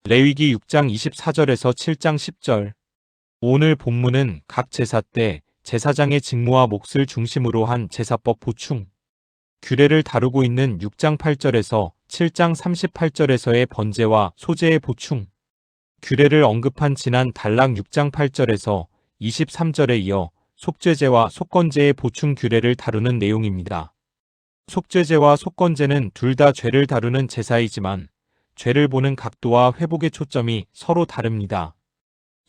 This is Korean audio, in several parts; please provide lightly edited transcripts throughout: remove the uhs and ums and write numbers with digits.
레위기 6장 24절에서 7장 10절. 오늘 본문은 각 제사 때 제사장의 직무와 몫을 중심으로 한 제사법 보충 규례를 다루고 있는 6장 8절에서 7장 38절에서의 번제와 소제의 보충 규례를 언급한 지난 단락 6장 8절에서 23절에 이어 속죄제와 속건제의 보충 규례를 다루는 내용입니다. 속죄제와 속건제는 둘 다 죄를 다루는 제사이지만 죄를 보는 각도와 회복의 초점이 서로 다릅니다.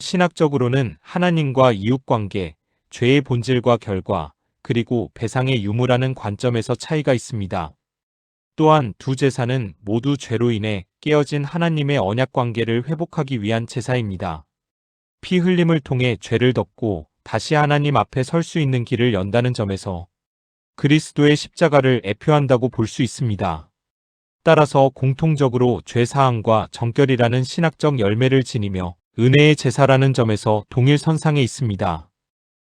신학적으로는 하나님과 이웃관계, 죄의 본질과 결과, 그리고 배상의 유무라는 관점에서 차이가 있습니다. 또한 두 제사는 모두 죄로 인해 깨어진 하나님의 언약관계를 회복하기 위한 제사입니다. 피 흘림을 통해 죄를 덮고 다시 하나님 앞에 설 수 있는 길을 연다는 점에서 그리스도의 십자가를 애표한다고 볼 수 있습니다. 따라서 공통적으로 죄사함과 정결이라는 신학적 열매를 지니며 은혜의 제사라는 점에서 동일선상에 있습니다.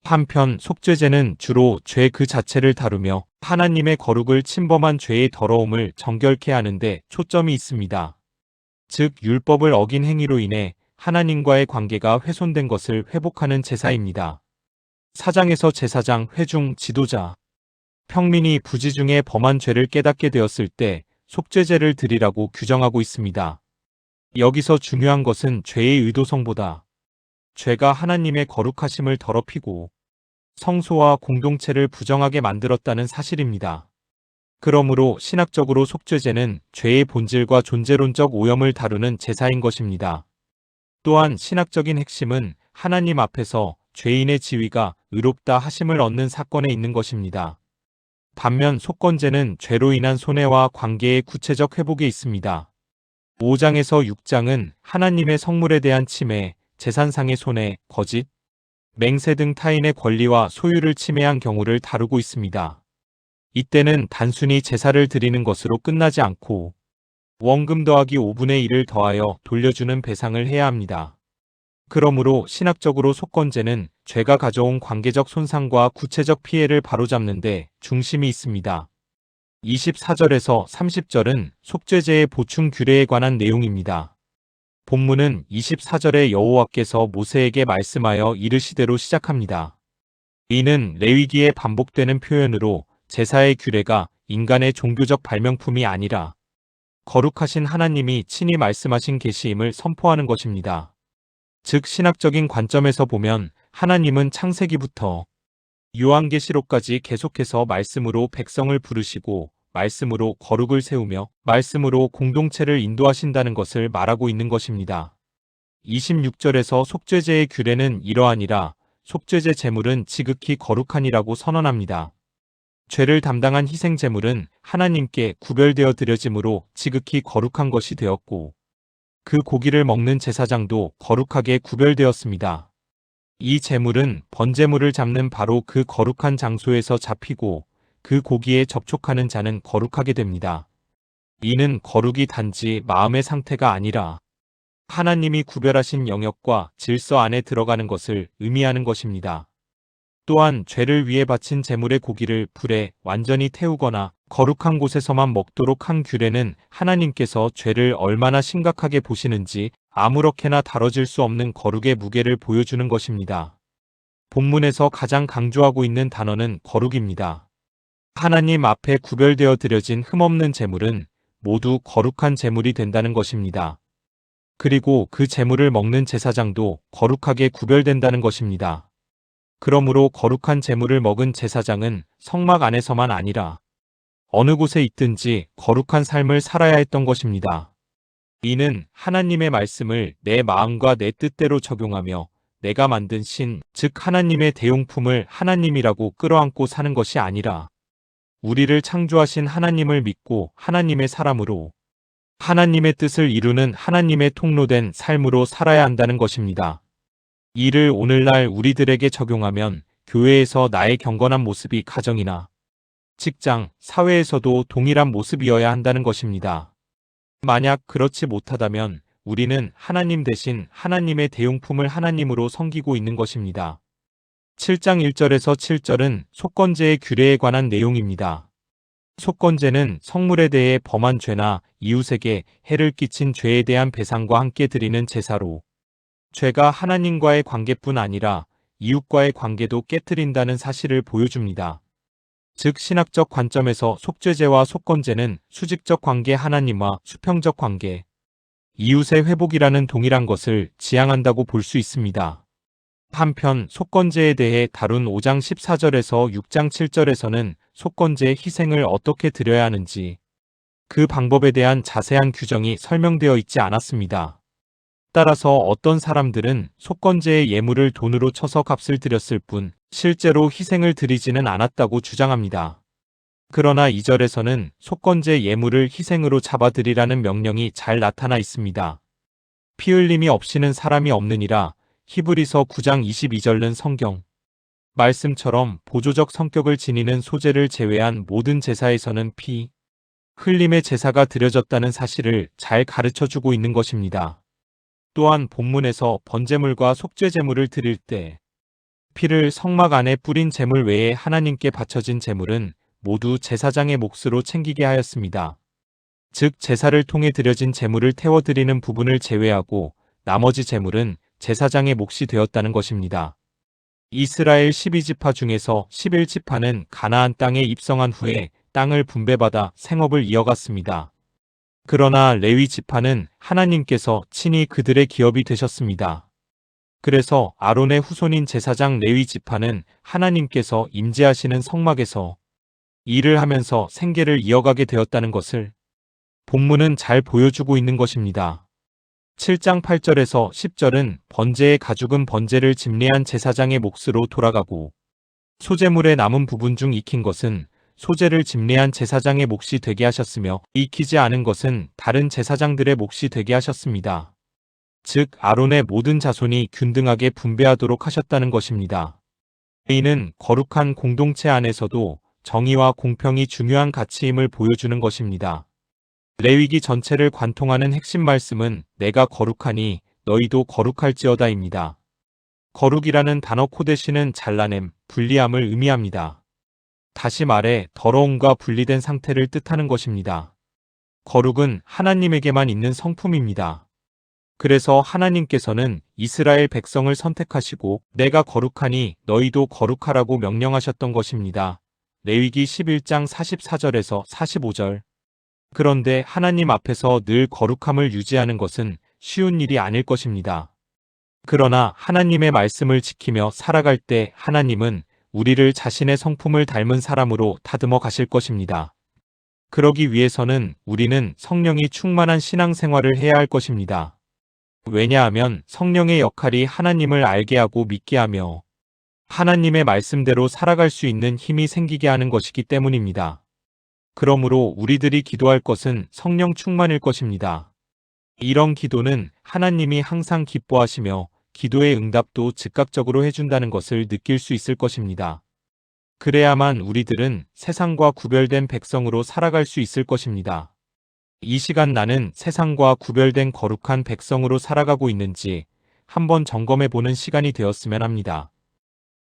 한편 속죄제는 주로 죄 그 자체를 다루며 하나님의 거룩을 침범한 죄의 더러움을 정결케 하는데 초점이 있습니다. 즉 율법을 어긴 행위로 인해 하나님과의 관계가 훼손된 것을 회복하는 제사입니다. 4장에서 제사장, 회중, 지도자, 평민이 부지 중에 범한 죄를 깨닫게 되었을 때 속죄제를 드리라고 규정하고 있습니다. 여기서 중요한 것은 죄의 의도성보다 죄가 하나님의 거룩하심을 더럽히고 성소와 공동체를 부정하게 만들었다는 사실입니다. 그러므로 신학적으로 속죄제는 죄의 본질과 존재론적 오염을 다루는 제사인 것입니다. 또한 신학적인 핵심은 하나님 앞에서 죄인의 지위가 의롭다 하심을 얻는 사건에 있는 것입니다. 반면 속건제는 죄로 인한 손해와 관계의 구체적 회복에 있습니다. 5장에서 6장은 하나님의 성물에 대한 침해, 재산상의 손해, 거짓, 맹세 등 타인의 권리와 소유를 침해한 경우를 다루고 있습니다. 이때는 단순히 제사를 드리는 것으로 끝나지 않고 원금 더하기 5분의 1을 더하여 돌려주는 배상을 해야 합니다. 그러므로 신학적으로 속건제는 죄가 가져온 관계적 손상과 구체적 피해를 바로잡는 데 중심이 있습니다. 24절에서 30절은 속죄제의 보충 규례에 관한 내용입니다. 본문은 24절에 여호와께서 모세에게 말씀하여 이르시되로 시작합니다. 이는 레위기에 반복되는 표현으로 제사의 규례가 인간의 종교적 발명품이 아니라 거룩하신 하나님이 친히 말씀하신 계시임을 선포하는 것입니다. 즉 신학적인 관점에서 보면 하나님은 창세기부터 요한계시록까지 계속해서 말씀으로 백성을 부르시고 말씀으로 거룩을 세우며 말씀으로 공동체를 인도하신다는 것을 말하고 있는 것입니다. 26절에서 속죄제의 규례는 이러하니라 속죄제 제물은 지극히 거룩하니라고 선언합니다. 죄를 담당한 희생 제물은 하나님께 구별되어 드려짐으로 지극히 거룩한 것이 되었고 그 고기를 먹는 제사장도 거룩하게 구별되었습니다. 이 제물은 번제물을 잡는 바로 그 거룩한 장소에서 잡히고 그 고기에 접촉하는 자는 거룩하게 됩니다. 이는 거룩이 단지 마음의 상태가 아니라 하나님이 구별하신 영역과 질서 안에 들어가는 것을 의미하는 것입니다. 또한 죄를 위해 바친 제물의 고기를 불에 완전히 태우거나 거룩한 곳에서만 먹도록 한 규례는 하나님께서 죄를 얼마나 심각하게 보시는지 아무렇게나 다뤄질 수 없는 거룩의 무게를 보여주는 것입니다. 본문에서 가장 강조하고 있는 단어는 거룩입니다. 하나님 앞에 구별되어 드려진 흠없는 제물은 모두 거룩한 제물이 된다는 것입니다. 그리고 그 제물을 먹는 제사장도 거룩하게 구별된다는 것입니다. 그러므로 거룩한 제물을 먹은 제사장은 성막 안에서만 아니라 어느 곳에 있든지 거룩한 삶을 살아야 했던 것입니다. 이는 하나님의 말씀을 내 마음과 내 뜻대로 적용하며 내가 만든 신, 즉 하나님의 대용품을 하나님이라고 끌어안고 사는 것이 아니라 우리를 창조하신 하나님을 믿고 하나님의 사람으로 하나님의 뜻을 이루는 하나님의 통로된 삶으로 살아야 한다는 것입니다. 이를 오늘날 우리들에게 적용하면 교회에서 나의 경건한 모습이 가정이나 직장, 사회에서도 동일한 모습이어야 한다는 것입니다. 만약 그렇지 못하다면 우리는 하나님 대신 하나님의 대용품을 하나님으로 섬기고 있는 것입니다. 7장 1절에서 7절은 속건제의 규례에 관한 내용입니다. 속건제는 성물에 대해 범한 죄나 이웃에게 해를 끼친 죄에 대한 배상과 함께 드리는 제사로, 죄가 하나님과의 관계뿐 아니라 이웃과의 관계도 깨트린다는 사실을 보여줍니다. 즉 신학적 관점에서 속죄제와 속건제는 수직적 관계 하나님과 수평적 관계, 이웃의 회복이라는 동일한 것을 지향한다고 볼 수 있습니다. 한편 속건제에 대해 다룬 5장 14절에서 6장 7절에서는 속건제의 희생을 어떻게 드려야 하는지 그 방법에 대한 자세한 규정이 설명되어 있지 않았습니다. 따라서 어떤 사람들은 속건제의 예물을 돈으로 쳐서 값을 드렸을 뿐 실제로 희생을 드리지는 않았다고 주장합니다. 그러나 2절에서는 속건제 예물을 희생으로 잡아드리라는 명령이 잘 나타나 있습니다. 피 흘림이 없이는 사람이 없느니라. 히브리서 9장 22절은 성경 말씀처럼 보조적 성격을 지니는 소제를 제외한 모든 제사에서는 피 흘림의 제사가 드려졌다는 사실을 잘 가르쳐주고 있는 것입니다. 또한 본문에서 번제물과 속죄제물을 드릴 때 피를 성막 안에 뿌린 제물 외에 하나님께 바쳐진 제물은 모두 제사장의 몫으로 챙기게 하였습니다. 즉 제사를 통해 드려진 제물을 태워드리는 부분을 제외하고 나머지 제물은 제사장의 몫이 되었다는 것입니다. 이스라엘 12지파 중에서 11지파는 가나안 땅에 입성한 후에 땅을 분배받아 생업을 이어갔습니다. 그러나 레위 지파는 하나님께서 친히 그들의 기업이 되셨습니다. 그래서 아론의 후손인 제사장 레위 지파는 하나님께서 임재하시는 성막에서 일을 하면서 생계를 이어가게 되었다는 것을 본문은 잘 보여주고 있는 것입니다. 7장 8절에서 10절은 번제의 가죽은 번제를 집례한 제사장의 몫으로 돌아가고 소제물의 남은 부분 중 익힌 것은 소제를 집례한 제사장의 몫이 되게 하셨으며 익히지 않은 것은 다른 제사장들의 몫이 되게 하셨습니다. 즉 아론의 모든 자손이 균등하게 분배하도록 하셨다는 것입니다. 이는 거룩한 공동체 안에서도 정의와 공평이 중요한 가치임을 보여주는 것입니다. 레위기 전체를 관통하는 핵심 말씀은 내가 거룩하니 너희도 거룩할지어다입니다. 거룩이라는 단어 코데시는 잘라냄, 분리함을 의미합니다. 다시 말해 더러움과 분리된 상태를 뜻하는 것입니다. 거룩은 하나님에게만 있는 성품입니다. 그래서 하나님께서는 이스라엘 백성을 선택하시고 내가 거룩하니 너희도 거룩하라고 명령하셨던 것입니다. 레위기 11장 44절에서 45절. 그런데 하나님 앞에서 늘 거룩함을 유지하는 것은 쉬운 일이 아닐 것입니다. 그러나 하나님의 말씀을 지키며 살아갈 때 하나님은 우리를 자신의 성품을 닮은 사람으로 다듬어 가실 것입니다. 그러기 위해서는 우리는 성령이 충만한 신앙생활을 해야 할 것입니다. 왜냐하면 성령의 역할이 하나님을 알게 하고 믿게 하며 하나님의 말씀대로 살아갈 수 있는 힘이 생기게 하는 것이기 때문입니다. 그러므로 우리들이 기도할 것은 성령 충만일 것입니다. 이런 기도는 하나님이 항상 기뻐하시며 기도의 응답도 즉각적으로 해준다는 것을 느낄 수 있을 것입니다. 그래야만 우리들은 세상과 구별된 백성으로 살아갈 수 있을 것입니다. 이 시간 나는 세상과 구별된 거룩한 백성으로 살아가고 있는지 한번 점검해 보는 시간이 되었으면 합니다.